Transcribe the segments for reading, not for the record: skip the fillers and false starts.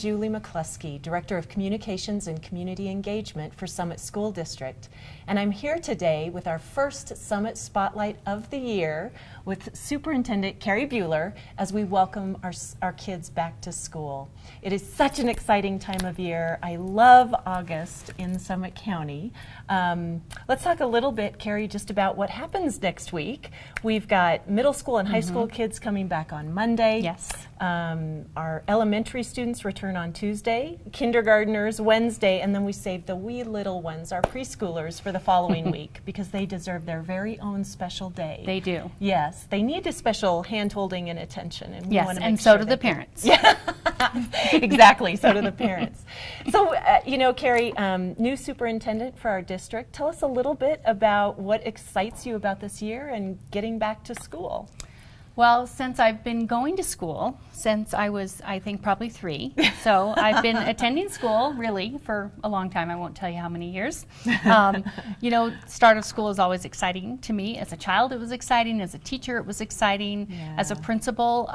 Julie McCluskey, Director of Communications and Community Engagement for Summit School District. And I'm here today with our first Summit Spotlight of the year with Superintendent Kerry Buhler as we welcome our kids back to school. It is such an exciting time of year. I love August in Summit County. Let's talk a little bit, Kerry, just about what happens next week. We've got middle school and high school kids coming back on Monday. Yes. Our elementary students return on Tuesday, kindergartners Wednesday, and then we save the wee little ones, our preschoolers, for the following week because they deserve their very own special day. They do. Yes, they need a special hand-holding and attention. And we Yes, want to and make so sure do the parents. Yeah, exactly, so do the parents. So, Kerry, new superintendent for our district, tell us a little bit about what excites you about this year and getting back to school. Well, since I've been going to school since I was, I think, probably 3. So I've been attending school really for a long time. I won't tell you how many years. Start of school is always exciting to me. As a child, it was exciting. As a teacher, it was exciting. Yeah. As a principal,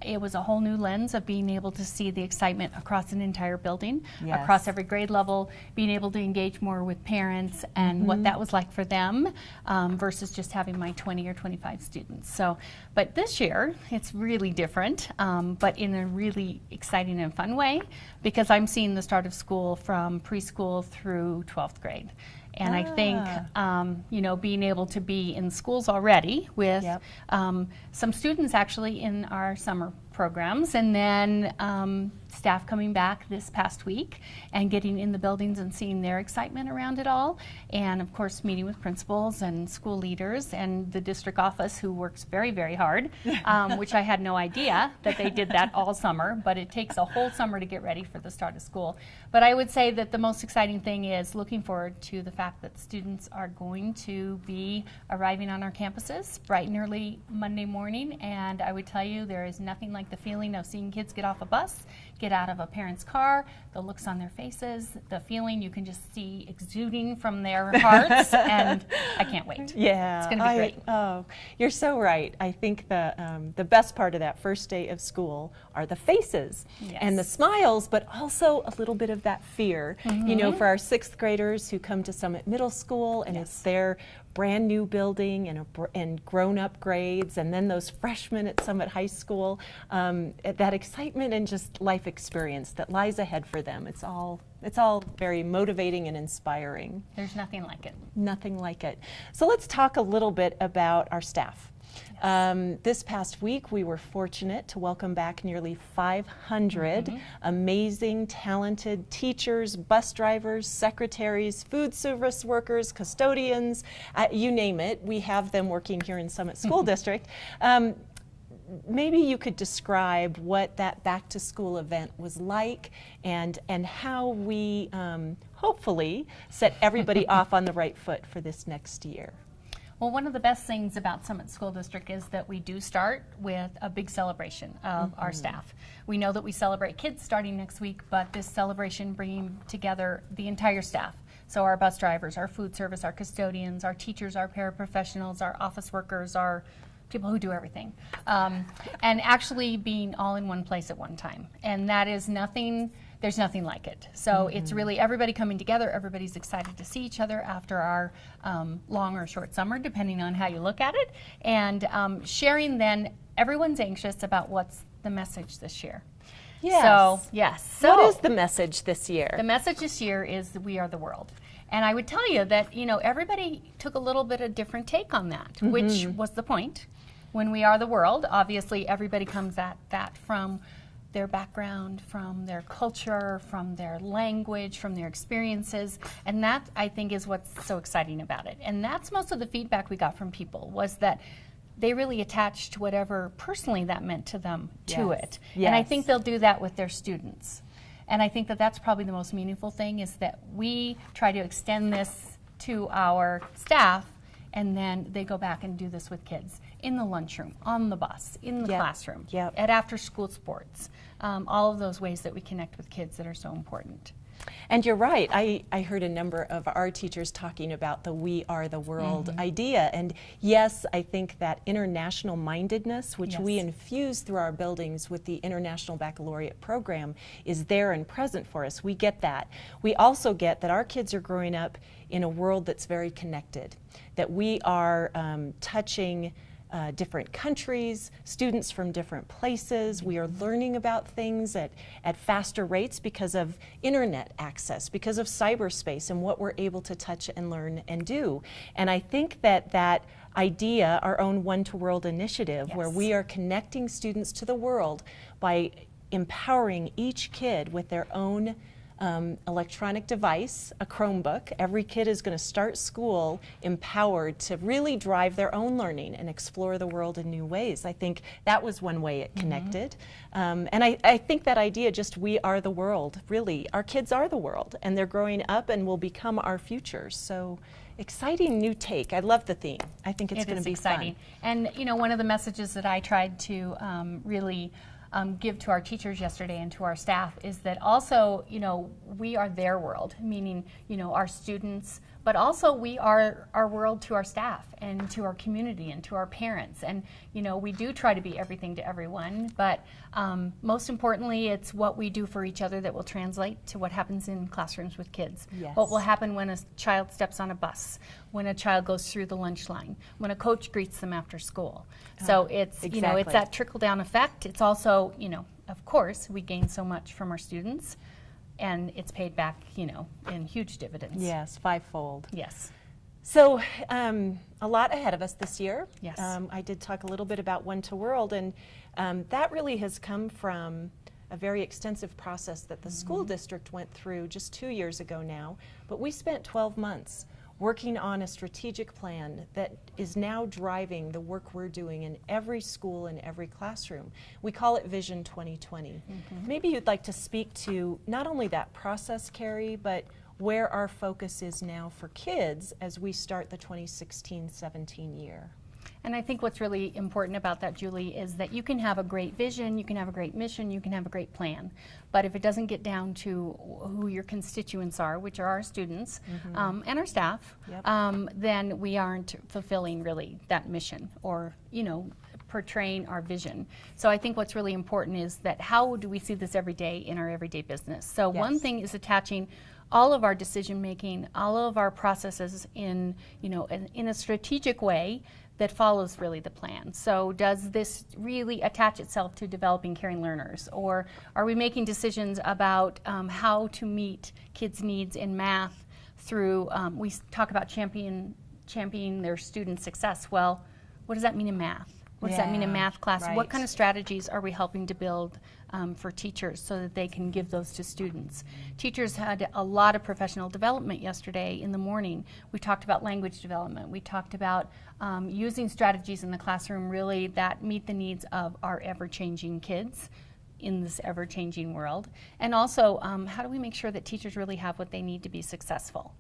it was a whole new lens of being able to see the excitement across an entire building, Yes. across every grade level, being able to engage more with parents and what that was like for them versus just having my 20 or 25 students. So, but this year, it's really different, but in a really exciting and fun way because I'm seeing the start of school from preschool through 12th grade. And I think, being able to be in schools already with some students actually in our summer programs and then staff coming back this past week and getting in the buildings and seeing their excitement around it all. And of course, meeting with principals and school leaders and the district office who works very, very hard, which I had no idea that they did that all summer, but it takes a whole summer to get ready for the start of school. But I would say that the most exciting thing is looking forward to the fact that students are going to be arriving on our campuses bright and early Monday morning. And I would tell you there is nothing like the feeling of seeing kids get off a bus, get out of a parent's car, the looks on their faces, the feeling you can just see exuding from their hearts, and I can't wait. Yeah, it's going to be great. Oh, you're so right. I think the best part of that first day of school are the faces and the smiles, but also a little bit of that fear. For our 6th graders who come to Summit Middle School, and it's their brand new building and grown-up grades, and then those freshmen at Summit High School, that excitement and just life experience that lies ahead for them. It's all very motivating and inspiring. There's nothing like it. Nothing like it. So let's talk a little bit about our staff. This past week, we were fortunate to welcome back nearly 500 amazing, talented teachers, bus drivers, secretaries, food service workers, custodians, you name it. We have them working here in Summit School District. Maybe you could describe what that back to school event was like and how we hopefully set everybody off on the right foot for this next year. Well, one of the best things about Summit School District is that we do start with a big celebration of our staff. We know that we celebrate kids starting next week, but this celebration bringing together the entire staff. So our bus drivers, our food service, our custodians, our teachers, our paraprofessionals, our office workers, our people who do everything. And actually being all in one place at one time. And that is nothing. There's nothing like it. So it's really everybody coming together. Everybody's excited to see each other after our long or short summer, depending on how you look at it. And sharing then, everyone's anxious about what's the message this year. Yes. So what is the message this year? The message this year is that we are the world. And I would tell you that, everybody took a little bit of different take on that, which was the point. When we are the world, obviously everybody comes at that from their background, from their culture, from their language, from their experiences, and that, I think, is what's so exciting about it. And that's most of the feedback we got from people, was that they really attached whatever personally that meant to them to it. And I think they'll do that with their students. And I think that that's probably the most meaningful thing, is that we try to extend this to our staff, and then they go back and do this with kids in the lunchroom, on the bus, in the classroom, at after-school sports, all of those ways that we connect with kids that are so important. And you're right. I heard a number of our teachers talking about the we are the world idea. And yes, I think that international mindedness, which we infuse through our buildings with the International Baccalaureate program, is there and present for us. We get that. We also get that our kids are growing up in a world that's very connected, that we are touching different countries, students from different places. We are learning about things at faster rates because of internet access, because of cyberspace and what we're able to touch and learn and do. And I think that that idea, our own One to World initiative, where we are connecting students to the world by empowering each kid with their own electronic device, a Chromebook. Every kid is going to start school empowered to really drive their own learning and explore the world in new ways. I think that was one way it connected. And I think that idea, just we are the world, really, our kids are the world, and they're growing up and will become our futures. So exciting new take. I love the theme. I think it's going to be exciting. Fun. And you know, one of the messages that I tried to really give to our teachers yesterday and to our staff is that also, you know, we are their world, meaning, you know, our students, but also we are our world to our staff and to our community and to our parents. And, you know, we do try to be everything to everyone, but most importantly, it's what we do for each other that will translate to what happens in classrooms with kids. Yes. What will happen when a child steps on a bus, when a child goes through the lunch line, when a coach greets them after school. So it's, you know, it's that trickle-down effect. It's also, you know, of course, we gain so much from our students, and it's paid back, you know, in huge dividends. Yes, fivefold. Yes. So a lot ahead of us this year. Yes. I did talk a little bit about One to World, and that really has come from a very extensive process that the school district went through just 2 years ago now. But we spent 12 months working on a strategic plan that is now driving the work we're doing in every school and every classroom. We call it Vision 2020. Maybe you'd like to speak to not only that process, Kerry, but where our focus is now for kids as we start the 2016-17 year. And I think what's really important about that, Julie, is that you can have a great vision, you can have a great mission, you can have a great plan. But if it doesn't get down to who your constituents are, which are our students and our staff, then we aren't fulfilling really that mission or, you know, portraying our vision. So I think what's really important is that how do we see this every day in our everyday business? So one thing is attaching all of our decision making, all of our processes in, you know, in a strategic way that follows really the plan. So does this really attach itself to developing caring learners? Or are we making decisions about how to meet kids' needs in math through, we talk about championing their student success. Well, what does that mean in math? What does that mean in math class? What kind of strategies are we helping to build for teachers so that they can give those to students? Teachers had a lot of professional development yesterday in the morning. We talked about language development. We talked about using strategies in the classroom really that meet the needs of our ever-changing kids in this ever-changing world. And also, how do we make sure that teachers really have what they need to be successful?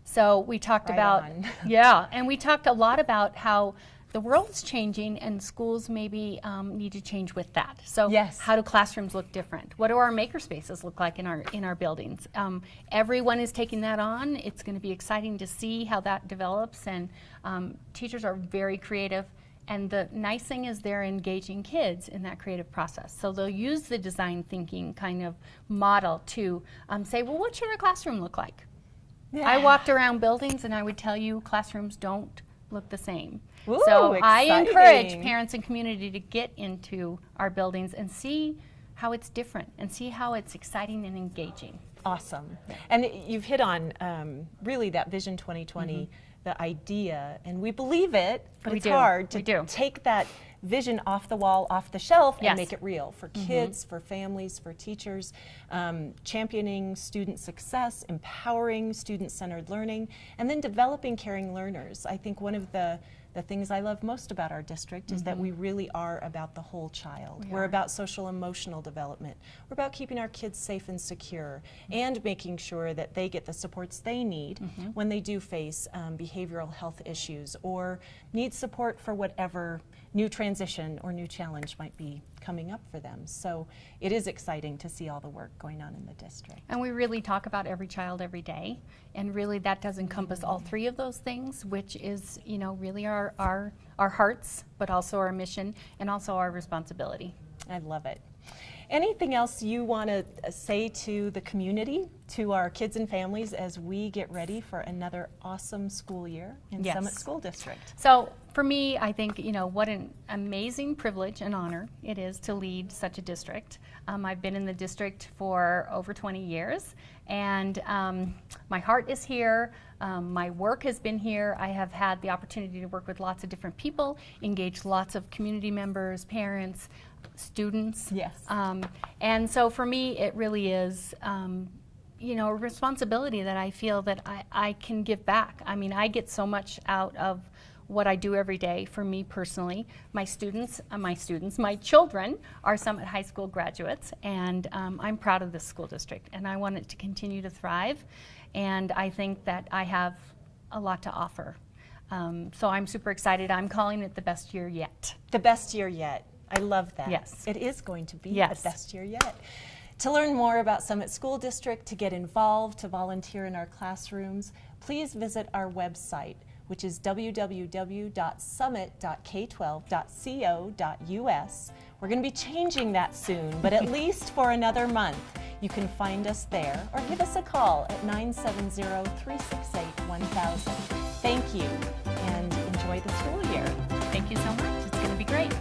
So we talked about, and we talked a lot about how the world's changing and schools maybe need to change with that. So how do classrooms look different? What do our maker spaces look like in our buildings? Everyone is taking that on. It's going to be exciting to see how that develops, and teachers are very creative. And the nice thing is they're engaging kids in that creative process. So they'll use the design thinking kind of model to say, well, what should our classroom look like? I walked around buildings and I would tell you classrooms don't look the same. Ooh, so exciting. I encourage parents and community to get into our buildings and see how it's different and see how it's exciting and engaging. Awesome. And you've hit on really that Vision 2020, the idea, and we believe it, but it's hard to take that vision off the wall, off the shelf, and make it real for kids, for families, for teachers, championing student success, empowering student-centered learning, and then developing caring learners. I think one of the things I love most about our district is that we really are about the whole child. We're about social emotional development. We're about keeping our kids safe and secure and making sure that they get the supports they need when they do face behavioral health issues or need support for whatever new transition or new challenge might be coming up for them. So it is exciting to see all the work going on in the district. And we really talk about every child every day, and really that does encompass all three of those things, which is, you know, really our hearts, but also our mission and also our responsibility. I love it. Anything else you want to say to the community, to our kids and families as we get ready for another awesome school year in Yes. Summit School District? So for me, I think, you know, what an amazing privilege and honor it is to lead such a district. I've been in the district for over 20 years, and my heart is here. My work has been here. I have had the opportunity to work with lots of different people, engage lots of community members, parents, students. Yes. And so for me, it really is, you know, a responsibility that I feel that I can give back. I mean, I get so much out of what I do every day for me personally. My children are Summit High School graduates, and I'm proud of this school district, and I want it to continue to thrive, and I think that I have a lot to offer. So I'm super excited. I'm calling it the best year yet. The best year yet. I love that. Yes. It is going to be Yes. the best year yet. To learn more about Summit School District, to get involved, to volunteer in our classrooms, please visit our website, which is www.summit.k12.co.us. We're going to be changing that soon, but at least for another month. You can find us there or give us a call at 970-368-1000. Thank you, and enjoy the school year. Thank you so much. It's going to be great.